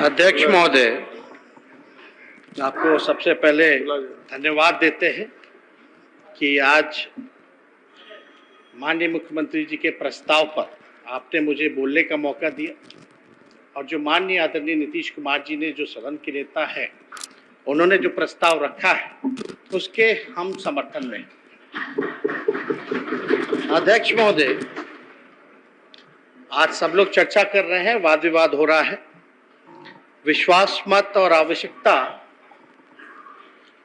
अध्यक्ष महोदय, आपको सबसे पहले धन्यवाद देते हैं कि आज माननीय मुख्यमंत्री जी के प्रस्ताव पर आपने मुझे बोलने का मौका दिया और जो माननीय आदरणीय नीतीश कुमार जी ने, जो सदन के नेता है, उन्होंने जो प्रस्ताव रखा है उसके हम समर्थन में। अध्यक्ष महोदय, आज सब लोग चर्चा कर रहे हैं, वाद विवाद हो रहा है, विश्वास मत और आवश्यकता,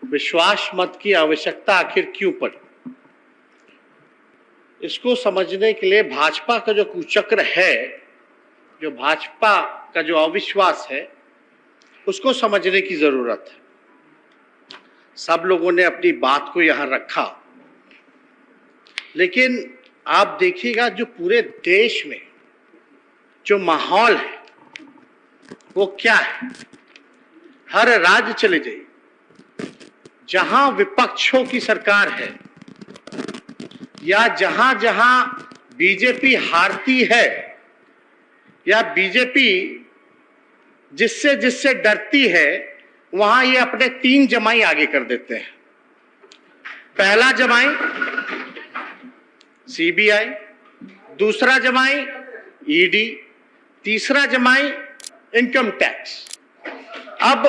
विश्वास मत की आवश्यकता आखिर क्यों पड़ी। इसको समझने के लिए भाजपा का जो कुचक्र है, जो भाजपा का जो अविश्वास है, उसको समझने की जरूरत है। सब लोगों ने अपनी बात को यहां रखा, लेकिन आप देखिएगा जो पूरे देश में जो माहौल है वो क्या है। हर राज्य चले जाइए, जहां विपक्षों की सरकार है या जहां जहां बीजेपी हारती है या बीजेपी जिससे जिससे डरती है, वहां ये अपने 3 जमाई आगे कर देते हैं। पहला जमाई सीबीआई, दूसरा जमाई ईडी, तीसरा जमाई इनकम टैक्स। अब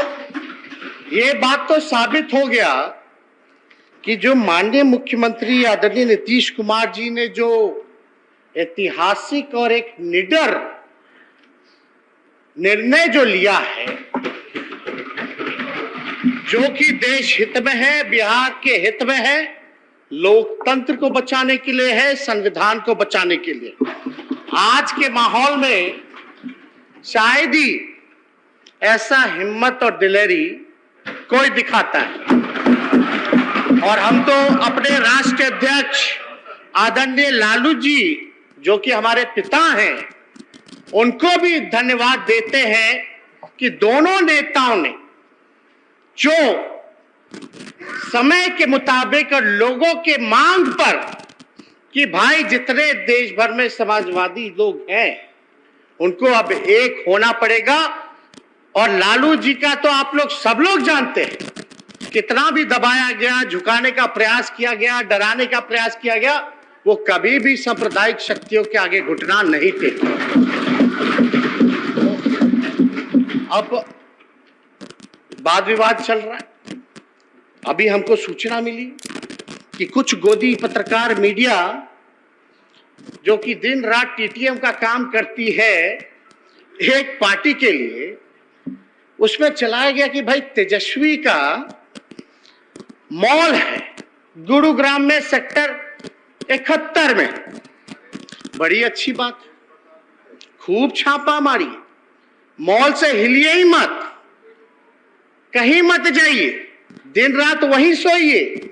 ये बात तो साबित हो गया कि जो माननीय मुख्यमंत्री आदरणीय नीतीश कुमार जी ने जो ऐतिहासिक और एक निडर निर्णय जो लिया है, जो कि देश हित में है, बिहार के हित में है, लोकतंत्र को बचाने के लिए है, संविधान को बचाने के लिए, आज के माहौल में शायद ही ऐसा हिम्मत और दिलेरी कोई दिखाता है। और हम तो अपने राष्ट्रीय अध्यक्ष आदरणीय लालू जी, जो कि हमारे पिता हैं, उनको भी धन्यवाद देते हैं कि दोनों नेताओं ने जो समय के मुताबिक और लोगों के मांग पर कि भाई जितने देश भर में समाजवादी लोग हैं उनको अब एक होना पड़ेगा। और लालू जी का तो आप लोग सब लोग जानते हैं, कितना भी दबाया गया, झुकाने का प्रयास किया गया, डराने का प्रयास किया गया, वो कभी भी सांप्रदायिक शक्तियों के आगे घुटना नहीं थे। अब वाद विवाद चल रहा है। अभी हमको सूचना मिली कि कुछ गोदी पत्रकार मीडिया, जो कि दिन रात टीटीएम का काम करती है एक पार्टी के लिए, उसमें चलाया गया कि भाई तेजस्वी का मॉल है गुरुग्राम में सेक्टर 71 में। बड़ी अच्छी बात, खूब छापा मारी, मॉल से हिलिए ही मत, कहीं मत जाइए, दिन रात वहीं सोइए।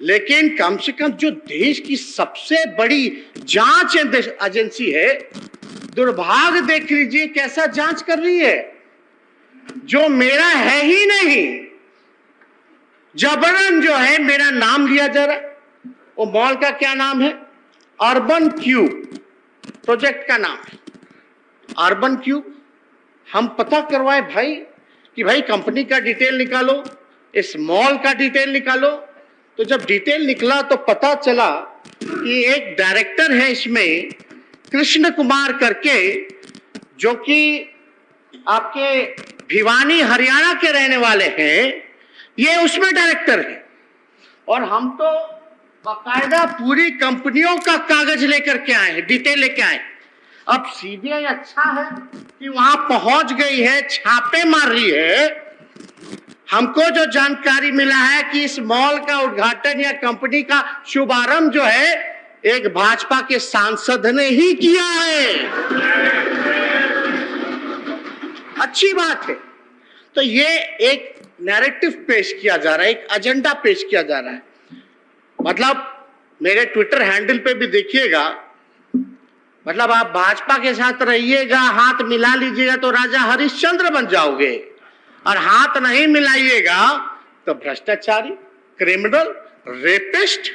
लेकिन कम से कम जो देश की सबसे बड़ी जांच एजेंसी है, दुर्भाग्य देख लीजिए कैसा जांच कर रही है, जो मेरा है ही नहीं, जबरन जो है मेरा नाम लिया जा रहा है। वो मॉल का क्या नाम है? अर्बन क्यूब प्रोजेक्ट का नाम है, अर्बन क्यूब। हम पता करवाए भाई कि भाई कंपनी का डिटेल निकालो, इस मॉल का डिटेल निकालो। तो जब डिटेल निकला तो पता चला कि एक डायरेक्टर है इसमें, कृष्ण कुमार करके, जो कि आपके भिवानी हरियाणा के रहने वाले हैं, ये उसमें डायरेक्टर है। और हम तो बाकायदा पूरी कंपनियों का कागज लेकर के आए हैं, डिटेल लेके आए। अब सीबीआई अच्छा है कि वहां पहुंच गई है, छापे मार रही है। हमको जो जानकारी मिला है कि इस मॉल का उद्घाटन या कंपनी का शुभारंभ जो है एक भाजपा के सांसद ने ही किया है। अच्छी बात है। तो ये एक नैरेटिव पेश किया जा रहा है, एक एजेंडा पेश किया जा रहा है। मतलब मेरे ट्विटर हैंडल पे भी देखिएगा, मतलब आप भाजपा के साथ रहिएगा, हाथ मिला लीजिएगा तो राजा हरिश्चंद्र बन जाओगे, और हाथ नहीं मिलाइएगा तो भ्रष्टाचारी, क्रिमिनल, रेपिस्ट,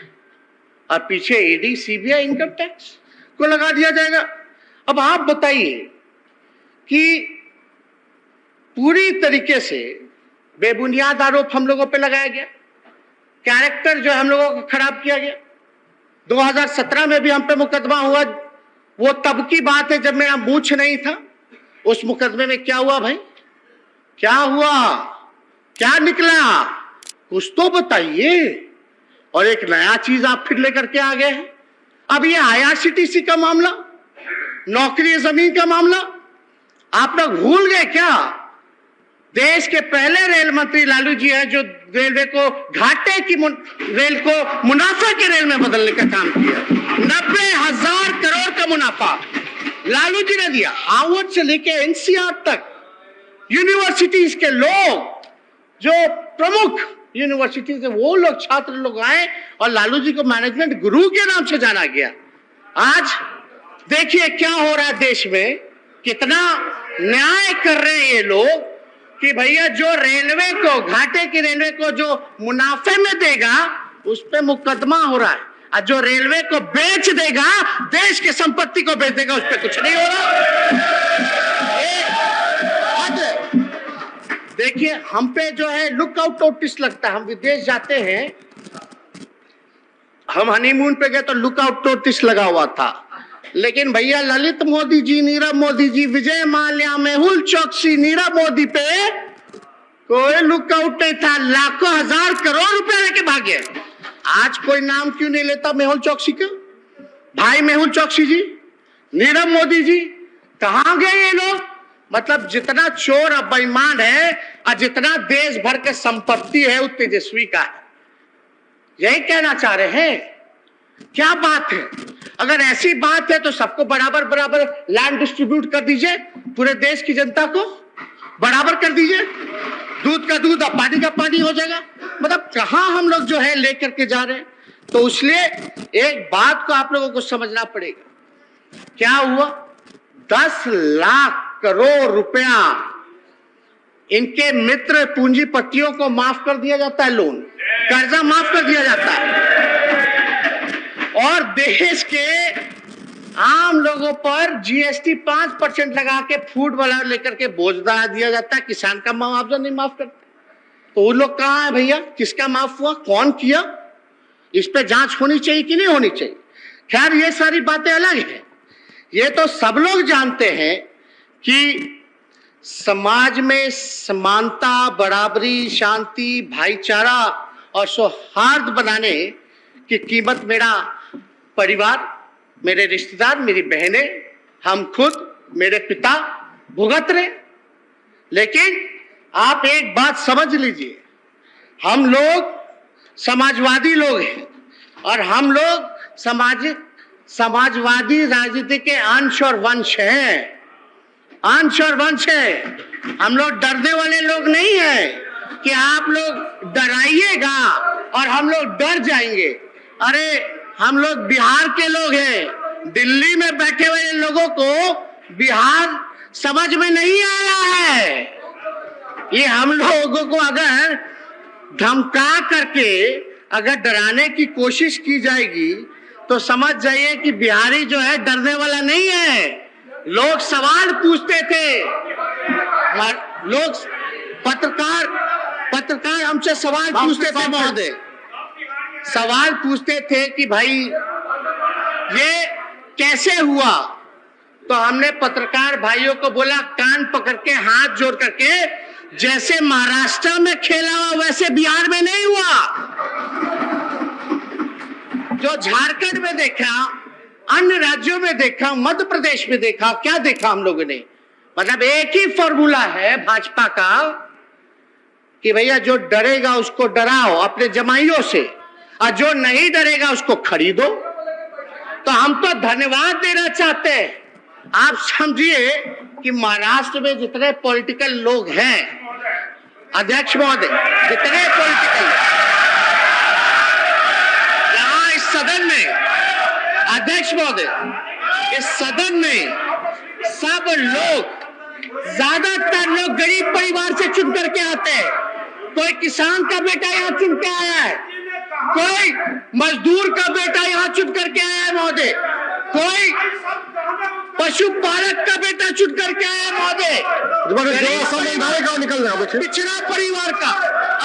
और पीछे ईडी, सीबीआई, इनकम टैक्स को लगा दिया जाएगा। अब आप बताइए कि पूरी तरीके से बेबुनियाद आरोप हम लोगों पे लगाया गया, कैरेक्टर जो हम लोगों का खराब किया गया। 2017 में भी हम पे मुकदमा हुआ, वो तब की बात है जब मेरा मूंछ नहीं था। उस मुकदमे में क्या हुआ भाई, क्या हुआ, क्या निकला, कुछ तो बताइए। और एक नया चीज आप फिर लेकर के आ गए हैं। अब ये IRCTC का मामला, नौकरी जमीन का मामला, आप लोग भूल गए क्या? देश के पहले रेल मंत्री लालू जी हैं जो रेलवे को घाटे की रेल को मुनाफा के रेल में बदलने का काम किया। 90,000 करोड़ का मुनाफा लालू जी ने दिया। हार्वर्ड से लेके NCR तक यूनिवर्सिटीज के लोग, जो प्रमुख यूनिवर्सिटीज है, वो लोग, छात्र लोग आए और लालू जी को मैनेजमेंट गुरु के नाम से जाना गया। आज देखिए क्या हो रहा है देश में, कितना न्याय कर रहे हैं ये लोग कि भैया जो रेलवे को, घाटे की रेलवे को जो मुनाफे में देगा उस पे मुकदमा हो रहा है, और जो रेलवे को बेच देगा, देश की संपत्ति को बेच देगा, उस पे कुछ नहीं हो रहा। देखिए हम पे जो है लुकआउट नोटिस लगता है। हम विदेश जाते हैं, हम हनीमून पे गए तो लुकआउट नोटिस लगा हुआ था, लेकिन भैया ललित मोदी जी, नीरव मोदी जी, विजय माल्या, मेहुल चौकसी, नीरव मोदी पे कोई लुकआउट नहीं था। लाखों हजार करोड़ रुपए लेके भागे। आज कोई नाम क्यों नहीं लेता मेहुल चौकसी का? भाई मेहुल चौकसी जी, नीरव मोदी जी, कहां गए ये लोग? मतलब जितना चोर और बेईमान है और जितना देश भर के संपत्ति है वो तेजस्वी का है। यही कहना चाह रहे हैं। क्या बात है? अगर ऐसी बात है तो सबको बराबर बराबर लैंड डिस्ट्रीब्यूट कर दीजिए, पूरे देश की जनता को बराबर कर दीजिए, दूध का दूध और पानी का पानी हो जाएगा। मतलब कहां हम लोग जो है लेकर के जा रहे हैं। तो इसलिए एक बात को आप लोगों को समझना पड़ेगा। क्या हुआ? 10 लाख करोड़ रुपया इनके मित्र पूंजीपतियों को माफ कर दिया जाता है, लोन, कर्जा माफ कर दिया जाता है, और देश के आम लोगों पर GST 5% लगा के फूड वाला लेकर के बोझ बढ़ा दिया जाता है। किसान का मुआवजा नहीं माफ करते। तो वो लोग कहाँ है भैया? किसका माफ हुआ, कौन किया? इस पे जांच होनी चाहिए कि नहीं होनी चाहिए? खैर ये सारी बातें अलग है। ये तो सब लोग जानते हैं कि समाज में समानता, बराबरी, शांति, भाईचारा और सौहार्द बनाने की कीमत मेरा परिवार, मेरे रिश्तेदार, मेरी बहनें, हम खुद, मेरे पिता भुगत रहे। लेकिन आप एक बात समझ लीजिए, हम लोग समाजवादी लोग हैं और हम लोग समाजवादी राजनीति के अंश और वंश हैं, अंश और वंश है। हम लोग डरने वाले लोग नहीं हैं कि आप लोग डराइएगा और हम लोग डर जाएंगे। अरे हम लोग बिहार के लोग हैं। दिल्ली में बैठे हुए लोगों को बिहार समझ में नहीं आया है। ये हम लोगों को अगर धमका करके अगर डराने की कोशिश की जाएगी तो समझ जाइए कि बिहारी जो है डरने वाला नहीं है। लोग सवाल पूछते थे, लोग पत्रकार हमसे सवाल पूछते थे महोदय, सवाल पूछते थे कि भाई ये कैसे हुआ? तो हमने पत्रकार भाइयों को बोला, कान पकड़ के हाथ जोड़ करके, जैसे महाराष्ट्र में खेला हुआ वैसे बिहार में नहीं हुआ। जो झारखंड में देखा, अन्य राज्यों में देखा, मध्य प्रदेश में देखा, क्या देखा हम लोगों ने? मतलब एक ही फॉर्मूला है भाजपा का कि भैया जो डरेगा उसको डराओ अपने जमाइयों से, और जो नहीं डरेगा उसको खरीदो। तो हम तो धन्यवाद देना चाहते हैं। आप समझिए कि महाराष्ट्र में जितने पॉलिटिकल लोग हैं, अध्यक्ष महोदय, जितने पॉलिटिकल यहाँ इस सदन में, अध्यक्ष महोदय, इस सदन में सब लोग, ज्यादातर लोग गरीब परिवार से चुन करके आते हैं। कोई किसान का बेटा यहाँ चुन के आया है, कोई मजदूर का बेटा यहाँ चुन करके आया है महोदय, कोई पशुपालक का बेटा चुन करके आया महोदय। निकल रहा है पिछड़ा परिवार का,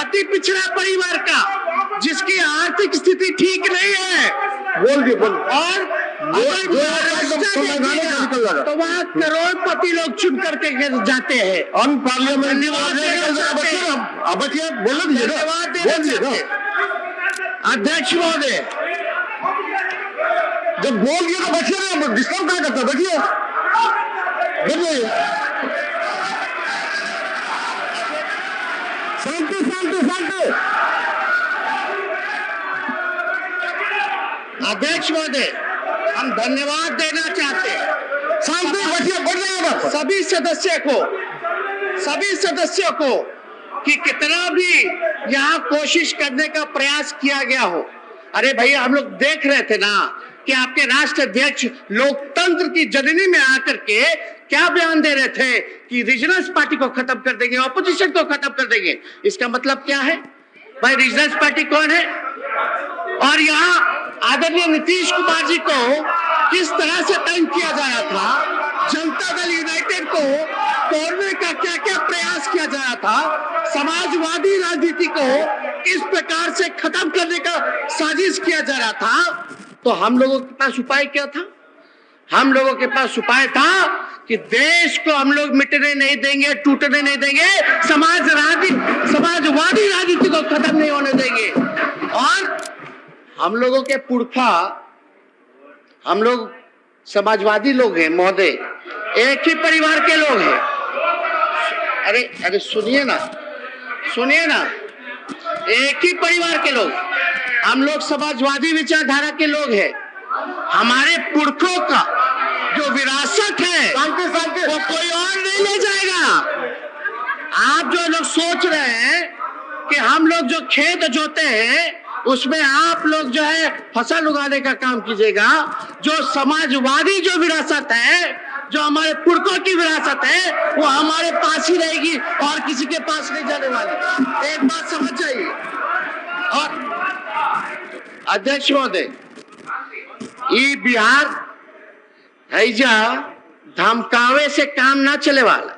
अति पिछड़ा परिवार का, जिसकी आर्थिक स्थिति ठीक नहीं है, बोल दिए बोल। और तो वहाँ करोड़पति लोग चुन करके जाते हैं। अध्यक्ष महोदय, जब बोल दिया तो बचिए, डिस्टर्ब क्या करता, बैठिए बैठिए। शांति शांति शांति। अध्यक्ष महोदय, हम धन्यवाद देना चाहते हैं शांति बैठिए, बढ़ जाएगा सभी सदस्यों को कि कितना भी यहाँ कोशिश करने का प्रयास किया गया हो। अरे भैया, हम लोग देख रहे थे ना कि आपके राष्ट्र अध्यक्ष लोकतंत्र की जननी में आकर के क्या बयान दे रहे थे कि रीजनल पार्टी को खत्म कर देंगे, ऑपोजिशन को खत्म कर देंगे। इसका मतलब क्या है भाई? रीजनल पार्टी कौन है? और यहाँ आदरणीय नीतीश कुमार जी को किस तरह से तंग किया जा रहा था, जनता दल यूनाइटेड को तोड़ने का क्या क्या प्रयास किया जा रहा था, समाजवादी राजनीति को किस प्रकार से खत्म करने का साजिश किया जा रहा था, तो हम लोगों के पास उपाय क्या था? हम लोगों के पास उपाय था कि देश को हम लोग मिटने नहीं देंगे, टूटने नहीं देंगे, समाजवादी राजनीति को खत्म नहीं होने देंगे। और हम लोगों के पुरखा, हम लोग समाजवादी लोग हैं महोदय, एक ही परिवार के लोग हैं। अरे सुनिए ना, एक ही परिवार के लोग, हम लोग समाजवादी विचारधारा के लोग हैं। हमारे पुरखों का जो विरासत है वो कोई और नहीं ले जाएगा। आप जो लोग सोच रहे हैं कि हम लोग जो खेत जोते हैं उसमें आप लोग जो है फसल उगाने का काम कीजिएगा, जो समाजवादी जो विरासत है, जो हमारे पुरखों की विरासत है, वो हमारे पास ही रहेगी और किसी के पास नहीं जाने वाली। एक बात समझ जाइए। और अध्यक्ष महोदय, ये बिहार हैजा धमकावे से काम ना चले वाला,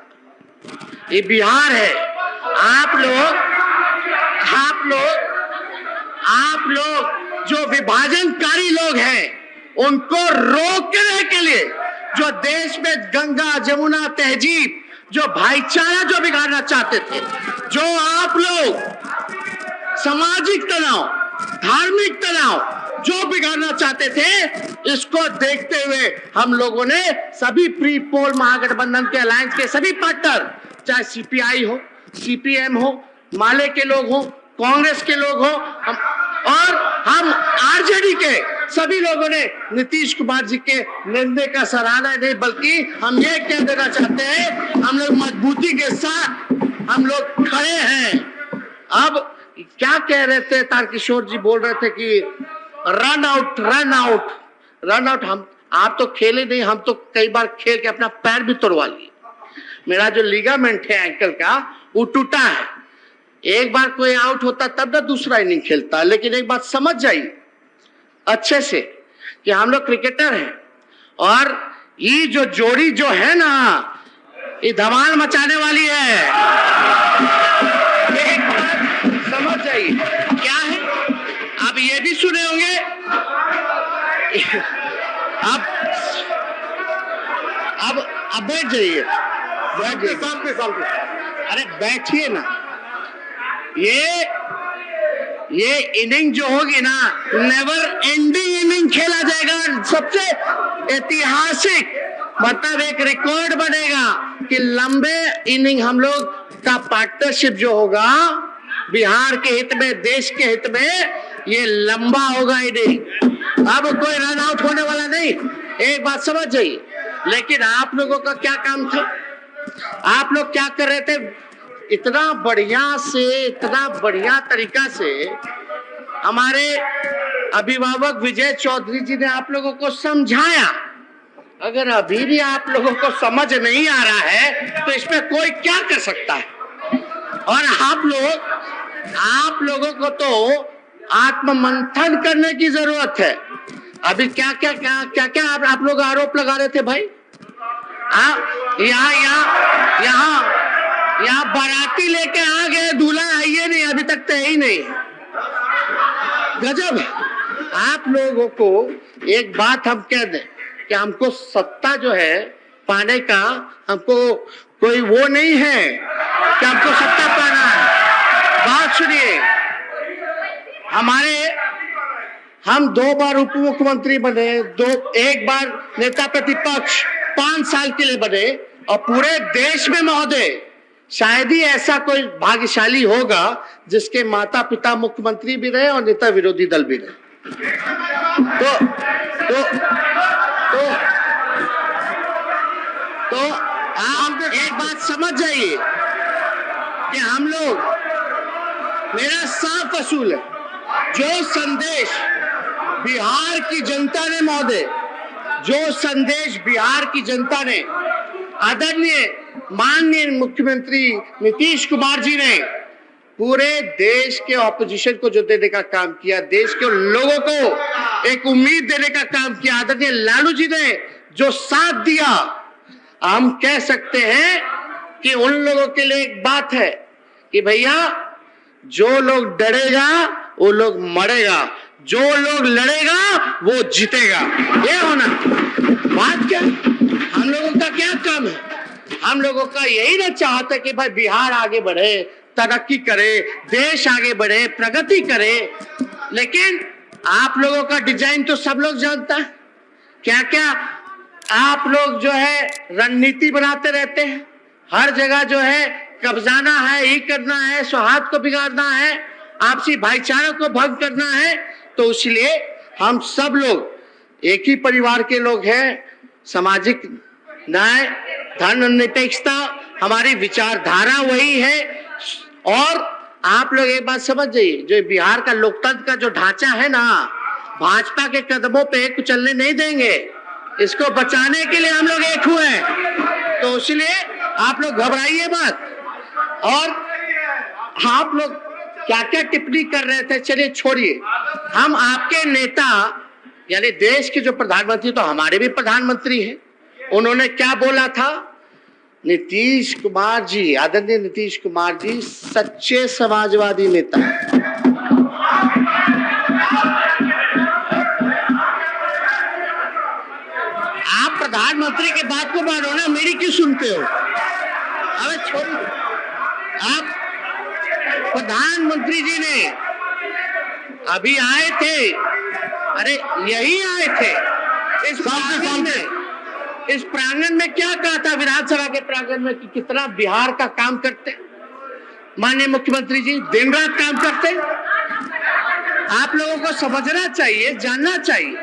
ये बिहार है। आप लोग जो विभाजनकारी लोग हैं, उनको रोकने के लिए, जो देश में गंगा जमुना तहजीब, जो भाईचारा जो बिगाड़ना चाहते थे, जो आप लोग सामाजिक तनाव, धार्मिक तनाव जो बिगाड़ना चाहते थे, इसको देखते हुए हम लोगों ने सभी प्री पोल महागठबंधन के अलायंस के सभी पार्टनर, चाहे सीपीआई हो, सीपीएम हो, माले के लोग हो, कांग्रेस के लोग हो, हम आरजेडी के सभी लोगों ने नीतीश कुमार जी के निर्णय का सराहना नहीं, बल्कि हम ये कह देना चाहते हैं, हम लोग मजबूती के साथ हम लोग खड़े हैं। अब क्या कह रहे थे तारकिशोर जी, बोल रहे थे कि रन आउट। हम आप तो खेले नहीं, हम तो कई बार खेल के अपना पैर भी तोड़वा लिए। मेरा जो लिगामेंट है एंकल का, वो टूटा है। एक बार कोई आउट होता तब ना दूसरा इनिंग खेलता। लेकिन एक बात समझ जाइए अच्छे से कि हम लोग क्रिकेटर हैं, और ये जो जोड़ी जो है ना, ये धमाल मचाने वाली है। एक बात समझ जाइए क्या है। आप ये भी सुने होंगे, अब बैठ जाइए, अरे बैठिए ना। ये इनिंग जो होगी ना, नेवर एंडिंग इनिंग खेला जाएगा। सबसे ऐतिहासिक, मतलब एक रिकॉर्ड बनेगा कि लंबे इनिंग हम लोग का पार्टनरशिप जो होगा, बिहार के हित में, देश के हित में, ये लंबा होगा इनिंग। अब कोई रन आउट होने वाला नहीं, एक बात समझ जाइए। लेकिन आप लोगों का क्या काम था? आप लोग क्या कर रहे थे? इतना बढ़िया तरीका से हमारे अभिभावक विजय चौधरी जी ने आप लोगों को समझाया। अगर अभी भी आप लोगों को समझ नहीं आ रहा है तो इसमें कोई क्या कर सकता है? और आप लोगों को तो आत्ममंथन करने की जरूरत है। अभी क्या आप लोग आरोप लगा रहे थे भाई? आप यहाँ बाराती लेके आ गए, दूल्हा है ये नहीं, अभी तक तो है ही नहीं। गजब। आप लोगों को एक बात हम कह दें कि हमको सत्ता जो है पाने का हमको कोई वो नहीं है कि हमको सत्ता पाना है। बात सुनिए, हम 2 बार उप मुख्यमंत्री बने, एक बार नेता प्रतिपक्ष 5 साल के लिए बने, और पूरे देश में महोदय शायद ही ऐसा कोई भाग्यशाली होगा जिसके माता पिता मुख्यमंत्री भी रहे और नेता विरोधी दल भी रहे। तो आप एक बात समझ जाइए कि हम लोग, मेरा साफ असूल है, जो संदेश बिहार की जनता ने महोदय, जो संदेश बिहार की जनता ने आदरणीय माननीय मुख्यमंत्री नीतीश कुमार जी ने पूरे देश के ऑपोजिशन को जो देने का काम किया, देश के लोगों को एक उम्मीद देने का काम किया, आदरणीय लालू जी ने जो साथ दिया, हम कह सकते हैं कि उन लोगों के लिए एक बात है कि भैया जो लोग डरेगा वो लोग मरेगा, जो लोग लड़ेगा वो जीतेगा। ये होना बात क्या, हम लोगों का क्या काम है? हम लोगों का यही ना चाहता कि भाई बिहार आगे बढ़े, तरक्की करे, देश आगे बढ़े, प्रगति करे। लेकिन आप लोगों का डिजाइन तो सब लोग जानता है। क्या क्या आप लोग जो है रणनीति बनाते रहते हैं, हर जगह जो है कब्जाना है, ये करना है, सौहार्द को बिगाड़ना है, आपसी भाईचारा को भंग करना है। तो इसलिए हम सब लोग एक ही परिवार के लोग हैं। सामाजिक न्याय, धर्मनिरपेक्षता हमारी विचारधारा वही है। और आप लोग एक बात समझ जाइए, जो बिहार का लोकतंत्र का जो ढांचा है ना, भाजपा के कदमों पे चलने नहीं देंगे। इसको बचाने के लिए हम लोग एक हुए हैं। तो इसलिए आप लोग घबराइए मत। और आप लोग क्या क्या टिप्पणी कर रहे थे, चलिए छोड़िए। हम आपके नेता यानी देश के जो प्रधानमंत्री, तो हमारे भी प्रधानमंत्री हैं, उन्होंने क्या बोला था? नीतीश कुमार जी, आदरणीय नीतीश कुमार जी सच्चे समाजवादी नेता हैं। आप प्रधानमंत्री के बात को मानो ना, मेरी क्यों सुनते हो? अरे छोड़िए, आप प्रधानमंत्री जी ने अभी आए थे, अरे यही आए थे इस प्रांगण में क्या कहा था विधानसभा के प्रांगण में कि कितना बिहार का काम करते माननीय मुख्यमंत्री जी, दिन रात काम करते। आप लोगों को समझना चाहिए, जानना चाहिए।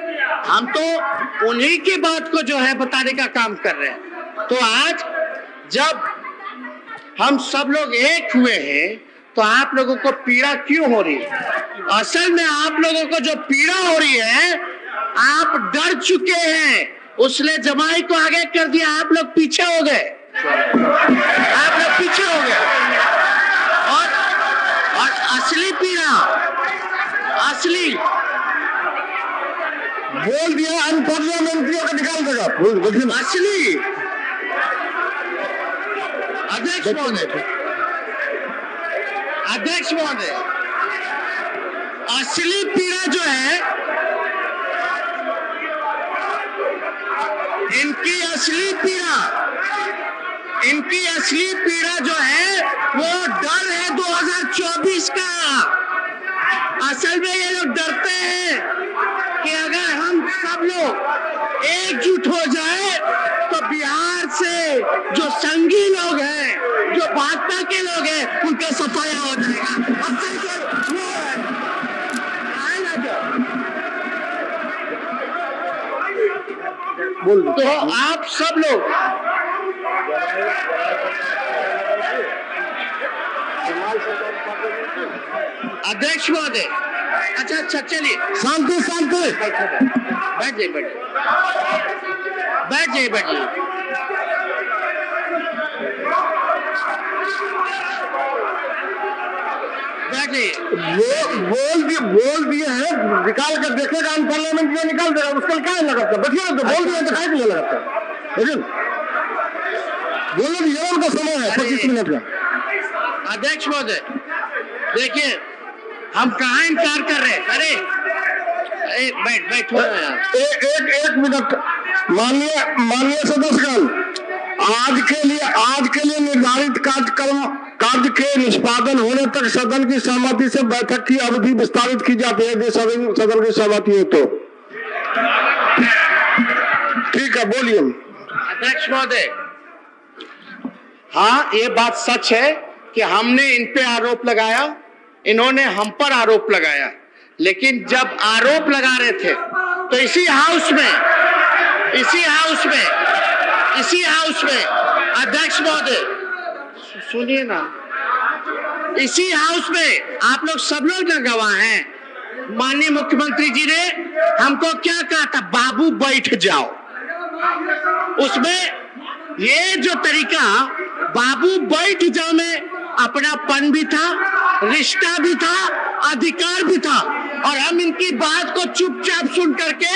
हम तो उन्हीं की बात को जो है बताने का काम कर रहे हैं। तो आज जब हम सब लोग एक हुए हैं तो आप लोगों को पीड़ा क्यों हो रही है? असल में आप लोगों को जो पीड़ा हो रही है, आप डर चुके हैं, उसने जमाई को आगे कर दिया, आप लोग पीछे हो गए, आप लोग पीछे हो गए। और असली पीड़ा, असली बोल दिया अनपार्लियामेंट्रियों को निकाल देगा, असली अध्यक्ष महोदय, असली पीड़ा जो है, इनकी असली पीड़ा जो है वो डर है 2024 का। असल में ये लोग डरते हैं कि अगर हम सब लोग एकजुट हो जाए तो बिहार से जो संघी लोग हैं, जो भाजपा के लोग हैं, उनका सफाया हो जाएगा। तो आप सब लोग अध्यक्ष महोदय, अच्छा चलिए, शांति बैठ जाइए। बोल दिए हैं, निकाल कर देखेगा हम पार्लियामेंट में, निकाल देगा, उसका क्या लगाता है? बैठिए ना, तो बोल दिए तो क्या लगाता है? बोलो, ये उनका समय है 25 मिनट का। अध्यक्ष महोदय, देखिए हम कहाँ इनकार कर रहे हैं। अरे बैठो यार। एक मिनट। माननीय सदस्यगण, आज के लिए निर्धारित कार्य के निष्पादन होने तक सदन की सहमति से बैठक की अवधि विस्तारित की जाती है। सदन की सहमति हो तो ठीक है, बोलिए। अध्यक्ष महोदय, हाँ ये बात सच है कि हमने इन पे आरोप लगाया, इन्होंने हम पर आरोप लगाया, लेकिन जब आरोप लगा रहे थे तो इसी हाउस में अध्यक्ष महोदय सुनिए ना, इसी हाउस में आप लोग सब लोग ना गवाह हैं। माननीय मुख्यमंत्री जी ने हमको क्या कहा था, बाबू बैठ जाओ। उसमें ये जो तरीका बाबू बैठ जाओ में अपनापन भी था, रिश्ता भी था, अधिकार भी था, और हम इनकी बात को चुपचाप सुन करके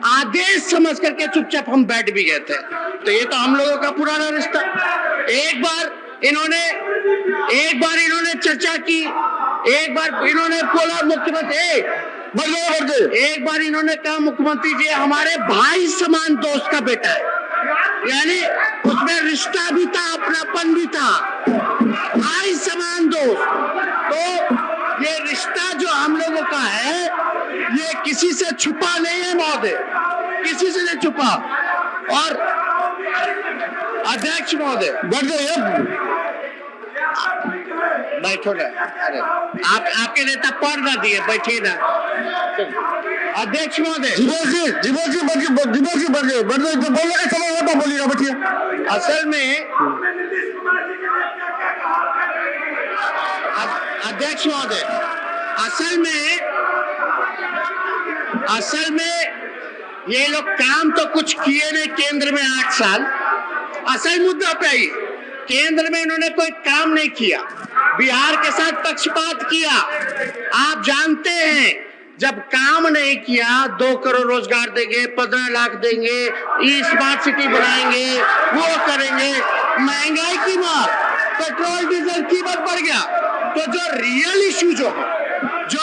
आदेश समझ करके चुपचाप हम बैठ भी गए थे। तो ये तो हम लोगों का पुराना रिश्ता। एक बार इन्होंने चर्चा की, एक बार इन्होंने बोला मुख्यमंत्री, एक बार इन्होंने कहा मुख्यमंत्री जी हमारे भाई समान दोस्त का बेटा है, यानी उसमें रिश्ता भी था, अपनापन भी था, भाई समान दोस्त। तो ये रिश्ता जो हम लोगों का है ये किसी से छुपा नहीं है महोदय, किसी से नहीं छुपा। और अध्यक्ष महोदय बैठो ना, अरे आपके नेता पढ़ ना दिए, बैठिए ना। अध्यक्ष महोदय, बोलने का समय होता बोलिएगा, बैठिए। असल में अध्यक्ष महोदय, असल में ये लोग काम तो कुछ किए नहीं केंद्र में 8 साल। असल मुद्दा पे आई, केंद्र में इन्होंने कोई काम नहीं किया, बिहार के साथ पक्षपात किया। आप जानते हैं जब काम नहीं किया, 2 करोड़ रोजगार देंगे, 15 लाख देंगे, स्मार्ट सिटी बनाएंगे, वो करेंगे, महंगाई की मार, पेट्रोल डीजल कीमत बढ़ गया। तो जो रियल इशू जो है,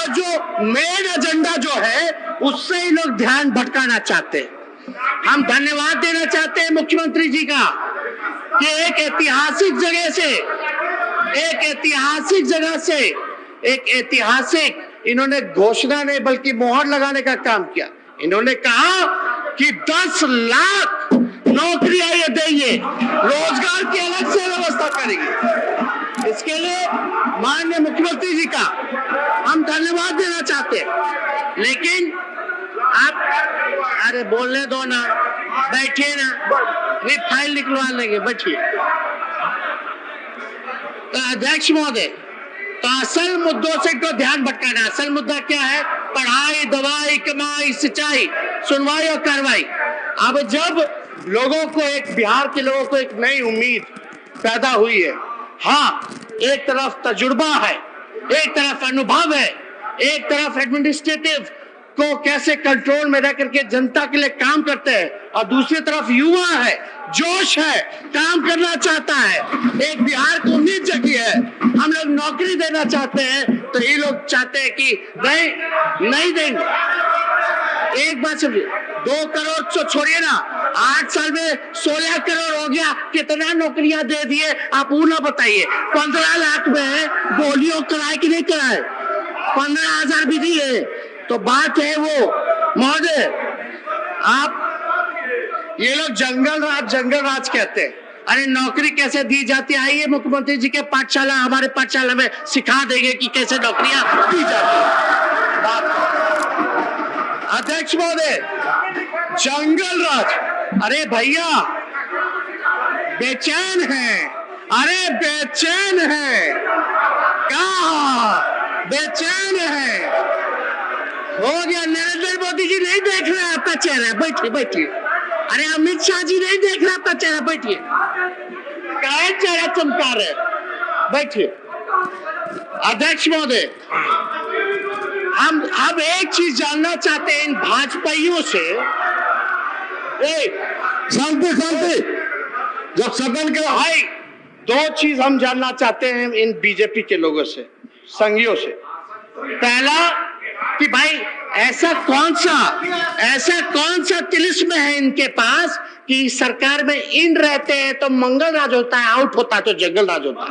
जो मेन एजेंडा जो है, उससे ही लोग ध्यान भटकाना चाहते हैं। हम धन्यवाद देना चाहते हैं मुख्यमंत्री जी का कि एक ऐतिहासिक इन्होंने घोषणा नहीं बल्कि मोहर लगाने का काम किया। इन्होंने कहा कि 10 लाख नौकरियां ये देंगे, रोजगार की अलग से व्यवस्था करेंगे। इसके लिए माननीय मुख्यमंत्री जी का हम धन्यवाद देना चाहते हैं। लेकिन आप अरे बोलने दो ना, बैठिए ना, नहीं फाइल निकलवा लेंगे, बैठिए। तो अध्यक्ष महोदय, तो असल मुद्दों से तो ध्यान भटकाना। असल मुद्दा क्या है? पढ़ाई, दवाई, कमाई, सिंचाई, सुनवाई और कार्रवाई। अब जब लोगों को बिहार के लोगों को एक नई उम्मीद पैदा हुई है, हाँ, एक तरफ तजुर्बा है, एक तरफ अनुभव है, एक तरफ एडमिनिस्ट्रेटिव को कैसे कंट्रोल में रह करके जनता के लिए काम करते हैं, और दूसरी तरफ युवा है, जोश है, काम करना चाहता है, एक बिहार को उम्मीद जगी है, हम लोग नौकरी देना चाहते हैं। तो ये लोग चाहते हैं कि नहीं देंगे। एक बात समझिए, 2 करोड़ तो छोड़िए ना, 8 साल में 16 करोड़ हो गया, कितना नौकरियां दे दिए आप वो ना बताइए। 15 लाख में गोलियों कराए कि नहीं कराए, 15,000 भी दिए। तो बात है वो महोदय, आप ये लोग जंगल राज कहते हैं। अरे नौकरी कैसे दी जाती है, आइए मुख्यमंत्री जी के पाठशाला, हमारे पाठशाला में सिखा देंगे कि कैसे नौकरियां दी जाती है। अध्यक्ष महोदय, जंगल राज, अरे भैया बेचैन है, अरे बेचैन है, क्या बेचैन है? हो गया, नरेंद्र मोदी जी नहीं देख रहे आपका चेहरा, बैठिए। अरे अमित शाह जी नहीं देख रहे आपका चेहरा, बैठिए। क्या चेहरा चमका रहे, बैठिए। अध्यक्ष महोदय, हम एक चीज जानना चाहते हैं इन भाजपाइयों से। शांति, जब सदन के भाई दो चीज हम जानना चाहते हैं इन बीजेपी के लोगों से, संघियों से। पहला कि भाई ऐसा कौन सा तिलिस्म है इनके पास कि सरकार में इन रहते हैं तो मंगल राज होता है, आउट होता है तो जंगल राज होता है।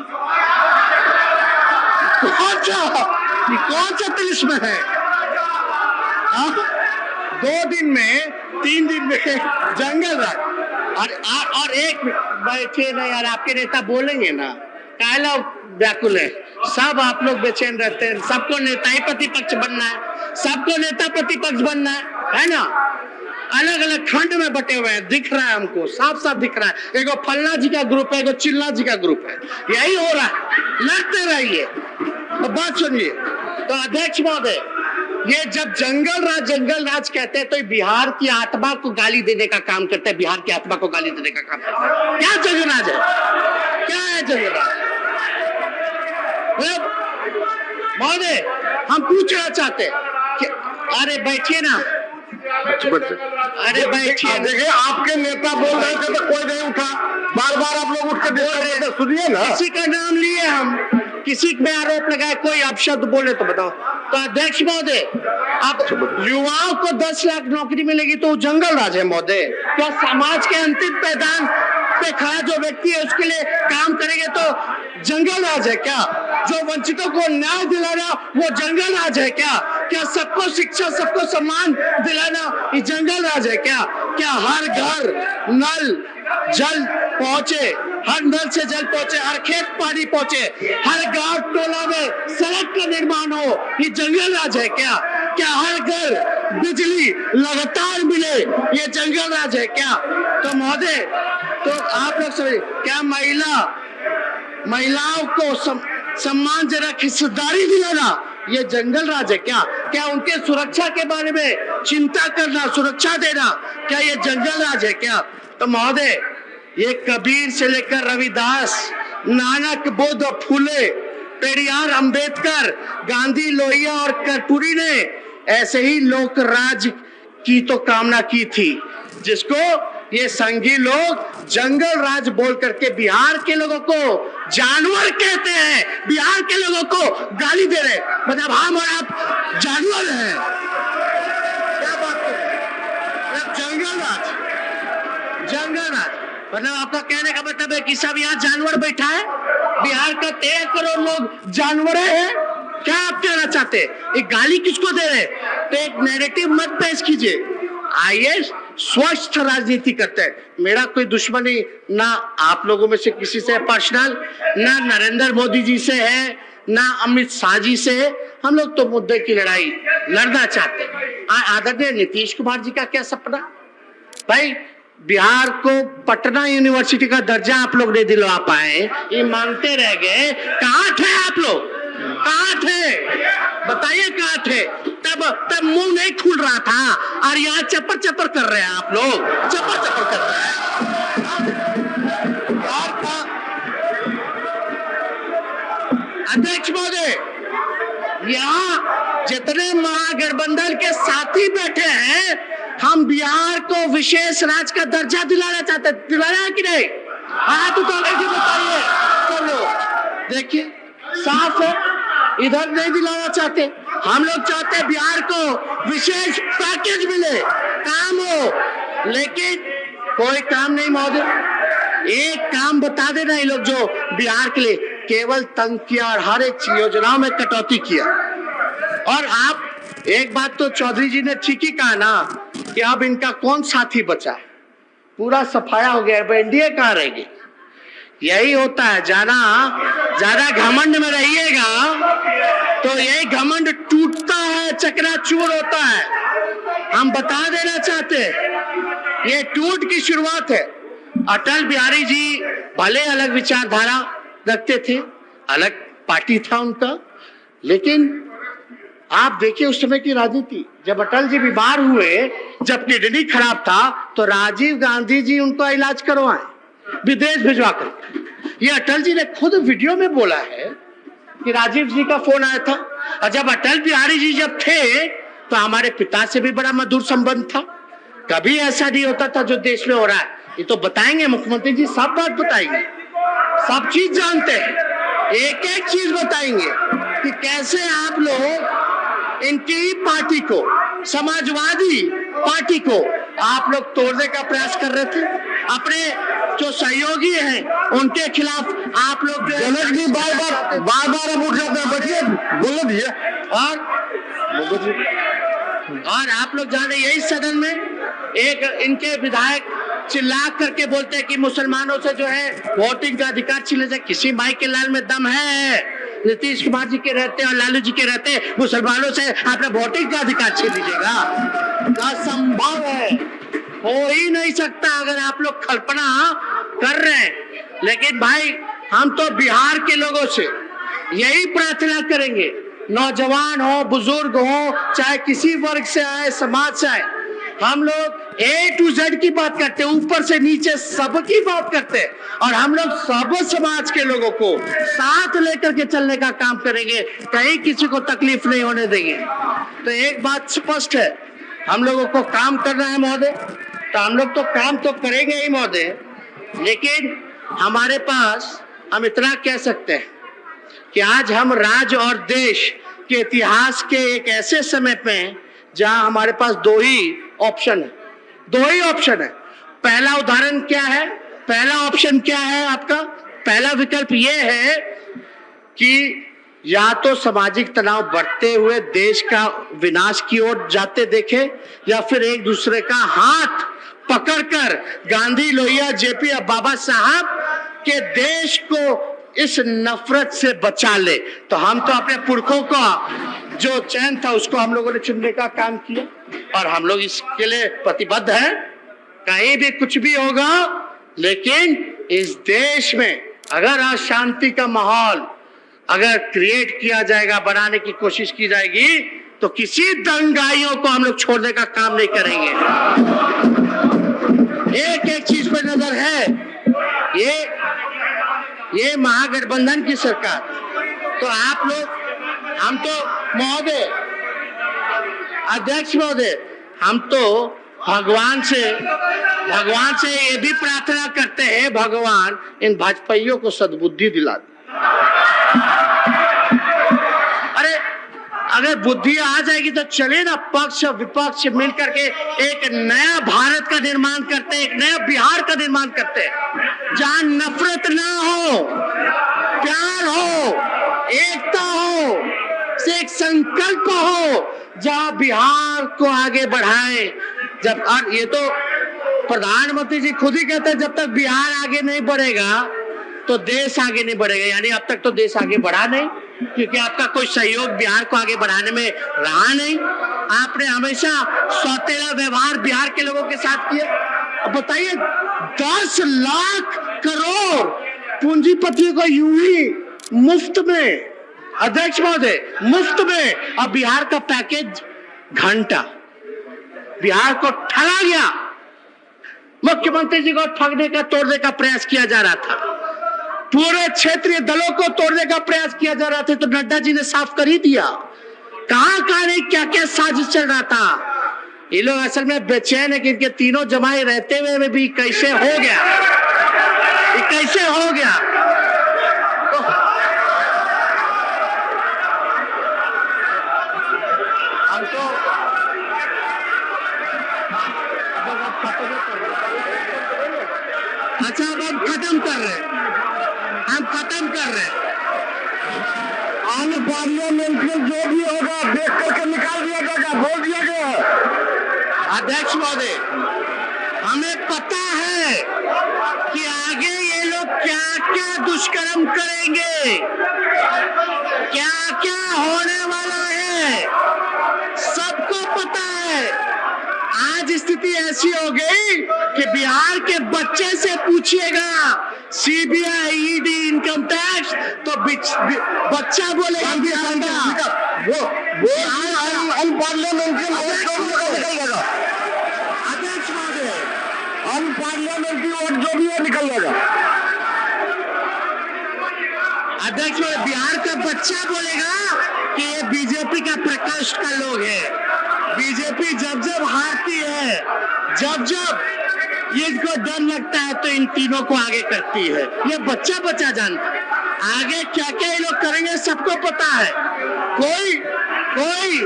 कौन सा तिलिस्म है? 2 दिन में 3 दिन में जंगल राज। और एक बैठे ना यार, आपके नेता बोलेंगे ना, काला व्याकुल है, सब आप लोग बेचैन रहते हैं, सबको नेता ही प्रतिपक्ष बनना है, सबको नेता प्रतिपक्ष बनना है ना? अलग अलग खंड में बटे हुए हैं, दिख रहा है हमको, साफ साफ दिख रहा है। एगो फल्ला जी का ग्रुप है, एगो चिल्ला जी का ग्रुप है, यही हो रहा है। लड़ते रहिए। तो बात सुनिए, तो अध्यक्ष महोदय, ये जब जंगल राज कहते हैं तो ये बिहार की आत्मा को गाली देने का काम करते हैं, बिहार की आत्मा को गाली देने का काम करते हैं। क्या जंगल राज है? क्या है जंगल राज? महोदय, हम पूछना चाहते हैं कि अरे बैठिए ना, अरे बैठिए। देखिए, आपके नेता बोल रहे थे तो कोई नहीं उठा, बार बार आप लोग उठ के बोल रहे थे, सुनिए ना। किसी का नाम लिए हम, किसी पे आरोप लगाए, कोई अपशब्द बोले तो बताओ। तो अध्यक्ष महोदय, आप युवाओं को 10 लाख नौकरी मिलेगी तो जंगल राज है महोदय? क्या समाज के अंतिम पैदान पे खड़ा जो व्यक्ति है उसके लिए काम करेंगे तो जंगल राज है क्या? जो वंचितों को न्याय दिलाना वो जंगल राज है क्या? क्या सबको शिक्षा, सबको सम्मान दिलाना ये जंगल राज है क्या? क्या हर घर नल जल पहुंचे, हर नल से जल पहुंचे, हर खेत पानी पहुंचे, हर गांव टोला में सड़क का निर्माण हो, ये जंगल राज है क्या? क्या हर घर बिजली लगातार मिले, ये जंगल राज है क्या? तो महोदय, तो आप लोग समझिए, क्या महिलाओं को सम्मानजनक हिस्सेदारी दिलाना ये जंगल राज है क्या? क्या उनके सुरक्षा के बारे में चिंता करना, सुरक्षा देना, क्या ये जंगल राज है क्या? तो महोदय, ये कबीर से लेकर रविदास, नानक, बुद्ध, फूले, पेरियार, अंबेडकर, गांधी, लोहिया और कर्पूरी ने ऐसे ही लोक राज की तो कामना की थी, जिसको ये संघी लोग जंगल राज बोल करके बिहार के लोगों को जानवर कहते हैं, बिहार के लोगों को गाली दे रहे, मतलब हम और आप जानवर हैं। क्या बात कर रहे हैं? जंगल राज मतलब आपका कहने का मतलब है कि सब यहाँ जानवर बैठा है? बिहार का 13 करोड़ लोग जानवर हैं? क्या आप कहना चाहते हैं? एक गाली किसको दे रहे? तो एक नैरेटिव मत पेश कीजिए। आइए स्वस्थ राजनीति करते हैं। मेरा कोई दुश्मनी ना आप लोगों में से किसी से पर्सनल, ना नरेंद्र मोदी जी से है, ना अमित शाह जी से है। हम लोग तो मुद्दे की लड़ाई लड़ना चाहते हैं। आदरणीय नीतीश कुमार जी का क्या सपना? भाई बिहार को पटना यूनिवर्सिटी का दर्जा आप लोग नहीं दिलवा पाए, ये मांगते रह गए। कहाँ थे आप लोग? कहाँ थे? बताइए कहाँ थे? तब मुंह नहीं खुल रहा था और यहाँ चपर चपर कर रहे हैं आप लोग, चपर चपर कर रहे हैं। अध्यक्ष महोदय, यहाँ जितने महागठबंधन के साथी बैठे हैं, हम बिहार को विशेष राज्य का दर्जा दिलाना चाहते हैं। दिलाना है कि नहीं? हाथ उठा के बताइए सब लोग। देखिए साफ है, इधर नहीं दिलाना चाहते। हम लोग चाहते हैं बिहार को विशेष पैकेज मिले, काम हो, लेकिन कोई काम नहीं महोदय। एक काम बता देना ये लोग जो बिहार के लिए केवल तंग किया और हर एक योजनाओं में कटौती किया। और आप एक बात तो चौधरी जी ने ठीक ही कहा ना कि अब इनका कौन साथी बचा है, पूरा सफाया हो गया, अब एनडीए कहाँ रहेगी। यही होता है, ज्यादा घमंड में रहिएगा तो यही घमंड टूटता है, चकनाचूर होता है। हम बता देना चाहते हैं ये टूट की शुरुआत है। अटल बिहारी जी भले अलग विचारधारा रखते थे, अलग पार्टी था उनका, लेकिन आप देखिए उस समय की राजनीति। जब अटल जी बीमार हुए, जब किडनी खराब था, तो राजीव गांधी जी उनका इलाज करवाए विदेश भिजवा कर। ये अटल जी ने खुद वीडियो में बोला है कि राजीव जी का फोन आया था। और जब अटल बिहारी जी जब थे तो हमारे पिता से भी बड़ा मधुर संबंध था। कभी ऐसा नहीं होता था जो देश में हो रहा है। ये तो बताएंगे मुख्यमंत्री जी, सब बात बताएंगे, सब चीज जानते हैं, एक एक चीज बताएंगे कि कैसे आप लोग इनकी ही पार्टी को, समाजवादी पार्टी को आप लोग तोड़ने का प्रयास कर रहे थे। अपने जो सहयोगी हैं उनके खिलाफ आप लोग जो जनक जी बार बार अब उठ जाते हैं, बचिए बोलो दिए। और आप लोग जाने यही सदन में एक इनके विधायक चिल्ला करके बोलते हैं कि मुसलमानों से जो है वोटिंग का अधिकार छीने जाए। किसी माई के लाल में दम है? नीतीश कुमार जी के रहते और लालू जी के रहते मुसलमानों से आपने वोटिंग का अधिकार छीन लीजिएगा? असंभव है, हो ही नहीं सकता अगर आप लोग कल्पना कर रहे हैं। लेकिन भाई हम तो बिहार के लोगों से यही प्रार्थना करेंगे, नौजवान हो, बुजुर्ग हो, चाहे किसी वर्ग से आए, समाज से आए, हम लोग A to Z की बात करते हैं, ऊपर से नीचे सबकी बात करते हैं, और हम लोग सब समाज के लोगों को साथ लेकर के चलने का काम करेंगे, कहीं किसी को तकलीफ नहीं होने देंगे। तो एक बात स्पष्ट है, हम लोगों को काम करना है महोदय, तो हम लोग तो काम तो करेंगे ही महोदय, लेकिन हमारे पास हम इतना कह सकते हैं कि आज हम राज्य और देश के इतिहास के एक ऐसे समय पे हैं जहां हमारे पास दो ही ऑप्शन है। पहला उदाहरण क्या है, पहला ऑप्शन क्या है आपका? पहला विकल्प यह है कि या तो सामाजिक तनाव बढ़ते हुए देश का विनाश की ओर जाते देखे, या फिर एक दूसरे का हाथ पकड़कर गांधी, लोहिया, जेपी और बाबा साहब के देश को इस नफरत से बचा ले। तो हम तो अपने पुरखों का जो चयन था उसको हम लोगों ने चुनने का काम किया, और हम लोग इसके लिए प्रतिबद्ध हैं। कहीं भी कुछ भी होगा, लेकिन इस देश में अगर अशांति का माहौल अगर क्रिएट किया जाएगा, बनाने की कोशिश की जाएगी, तो किसी दंगाइयों को हम लोग छोड़ने का काम नहीं करेंगे। एक एक चीज पर नजर है, ये महागठबंधन की सरकार, तो आप लोग, हम तो महोदय, अध्यक्ष महोदय, हम तो भगवान से ये भी प्रार्थना करते हैं, भगवान इन भाजपाइयों को सद्बुद्धि दिला दे। अरे अगर बुद्धि आ जाएगी तो चले ना, पक्ष विपक्ष मिल करके एक नया भारत का निर्माण करते हैं, एक नया बिहार का निर्माण करते हैं, जहां नफरत ना हो, प्यार हो, एकता हो, से एक संकल्प हो, जहां बिहार को आगे बढ़ाए। जब, और ये तो प्रधानमंत्री जी खुद ही कहते हैं, जब तक बिहार आगे नहीं बढ़ेगा तो देश आगे नहीं बढ़ेगा। यानी अब तक तो देश आगे बढ़ा नहीं, क्योंकि आपका कोई सहयोग बिहार को आगे बढ़ाने में रहा नहीं। आपने हमेशा सौतेला व्यवहार बिहार के लोगों के साथ किया। अब बताइए, 10 लाख करोड़ पूंजीपतियों को यूं ही मुफ्त में, अध्यक्ष महोदय, मुफ्त में, अब बिहार का पैकेज घंटा, बिहार को ठगा गया। मुख्यमंत्री जी को ठगने का, तोड़ने का प्रयास किया जा रहा था, पूरे क्षेत्रीय दलों को तोड़ने का प्रयास किया जा रहा था, तो नड्डा जी ने साफ कर ही दिया कहां नहीं, क्या क्या साजिश चल रहा था। ये लोग असल में बेचैन है कि इनके तीनों जमाए रहते हुए में भी कैसे हो गया, ये कैसे हो गया। हम तो अच्छा, अब हम खत्म कर रहे हैं, आने पार्लियामेंट में जो भी होगा देख करके निकाल दिया जाएगा, बोल दिया गया। अध्यक्ष महोदय, हमें पता है कि आगे ये लोग क्या क्या दुष्कर्म करेंगे, क्या क्या होने वाला है, सबको पता है। आज स्थिति ऐसी हो गई कि बिहार के बच्चे से पूछिएगा, सीबीआई, ईडी, इनकम टैक्स, तो बच्चा बोलेगा वो अनपार्लियामेंट्री अध्यक्ष महोदय, अनपार्लियामेंट्री वोट जो भी है निकल जाएगा। अध्यक्ष महोदय, बिहार का बच्चा बोलेगा कि ये बीजेपी का प्रकोष्ठ का लोग है। बीजेपी जब जब हारती है, जब जब ये इसको डर लगता है तो इन तीनों को आगे करती है। ये बच्चा बच्चा जानता है आगे क्या क्या ये लोग करेंगे, सबको पता है। कोई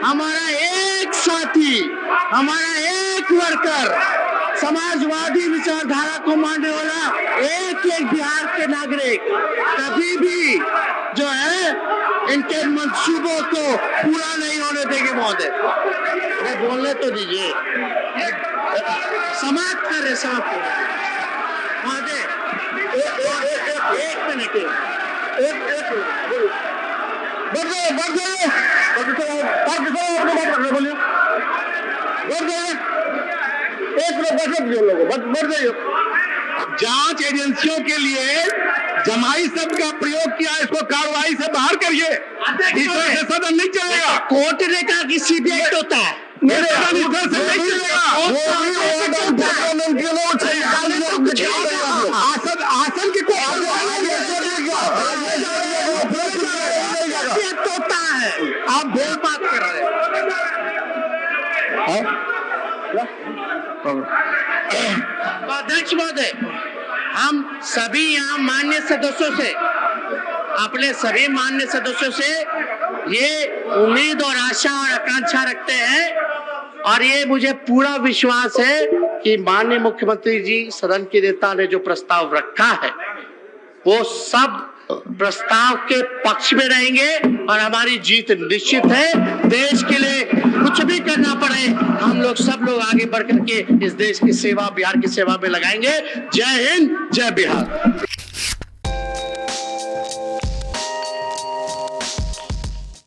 हमारा एक साथी, हमारा एक वर्कर, समाजवादी विचारधारा को मानने वाला एक बिहार के नागरिक कभी भी जो है इनके मंसूबों को पूरा नहीं होने देंगे। महोदय बोलने तो दीजिए, समाप्त कर रहे महोदय। एक मिनट जांच एजेंसियों के लिए जमाई शब्द का प्रयोग किया, इसको कार्रवाई से बाहर करिए। इस तरह से सदन नहीं चलेगा। कोर्ट ने कहा कि सीबीआई होता है, सदन इस तरह से नहीं चलेगा। आसन की होता है, आप भेद बात कर रहे हैं। अध्यक्ष महोदय, हम सभी यहाँ मान्य सदस्यों से, अपने सभी मान्य सदस्यों से ये उम्मीद और आशा और आकांक्षा रखते हैं, और ये मुझे पूरा विश्वास है कि माननीय मुख्यमंत्री जी सदन के नेता ने जो प्रस्ताव रखा है वो सब प्रस्ताव के पक्ष में रहेंगे और हमारी जीत निश्चित है। देश के लिए कुछ भी करना पड़े, हम लोग सब लोग आगे बढ़ करके इस देश की सेवा, बिहार की सेवा में लगाएंगे। जय हिंद, जय बिहार।